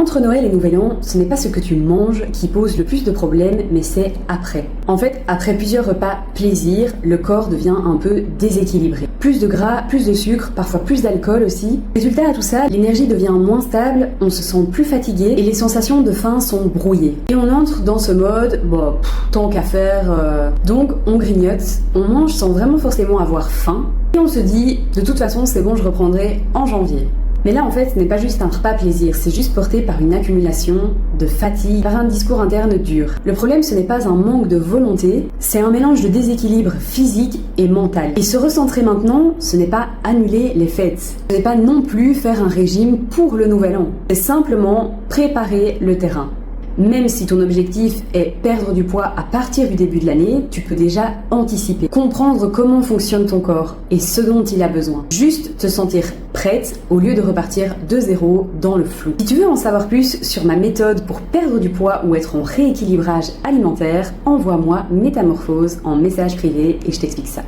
Entre Noël et Nouvel An, ce n'est pas ce que tu manges qui pose le plus de problèmes, mais c'est après. En fait, après plusieurs repas plaisir, le corps devient un peu déséquilibré. Plus de gras, plus de sucre, parfois plus d'alcool aussi. Résultat à tout ça, l'énergie devient moins stable, on se sent plus fatigué et les sensations de faim sont brouillées. Et on entre dans ce mode, tant qu'à faire, donc on grignote, on mange sans vraiment forcément avoir faim et on se dit, de toute façon c'est bon, je reprendrai en janvier. Mais là, en fait, ce n'est pas juste un repas plaisir, c'est juste porté par une accumulation de fatigue, par un discours interne dur. Le problème, ce n'est pas un manque de volonté, c'est un mélange de déséquilibre physique et mental. Et se recentrer maintenant, ce n'est pas annuler les fêtes. Ce n'est pas non plus faire un régime pour le Nouvel An. C'est simplement préparer le terrain. Même si ton objectif est perdre du poids à partir du début de l'année, tu peux déjà anticiper, comprendre comment fonctionne ton corps et ce dont il a besoin. Juste te sentir prête au lieu de repartir de zéro dans le flou. Si tu veux en savoir plus sur ma méthode pour perdre du poids ou être en rééquilibrage alimentaire, envoie-moi Métamorphose en message privé et je t'explique ça.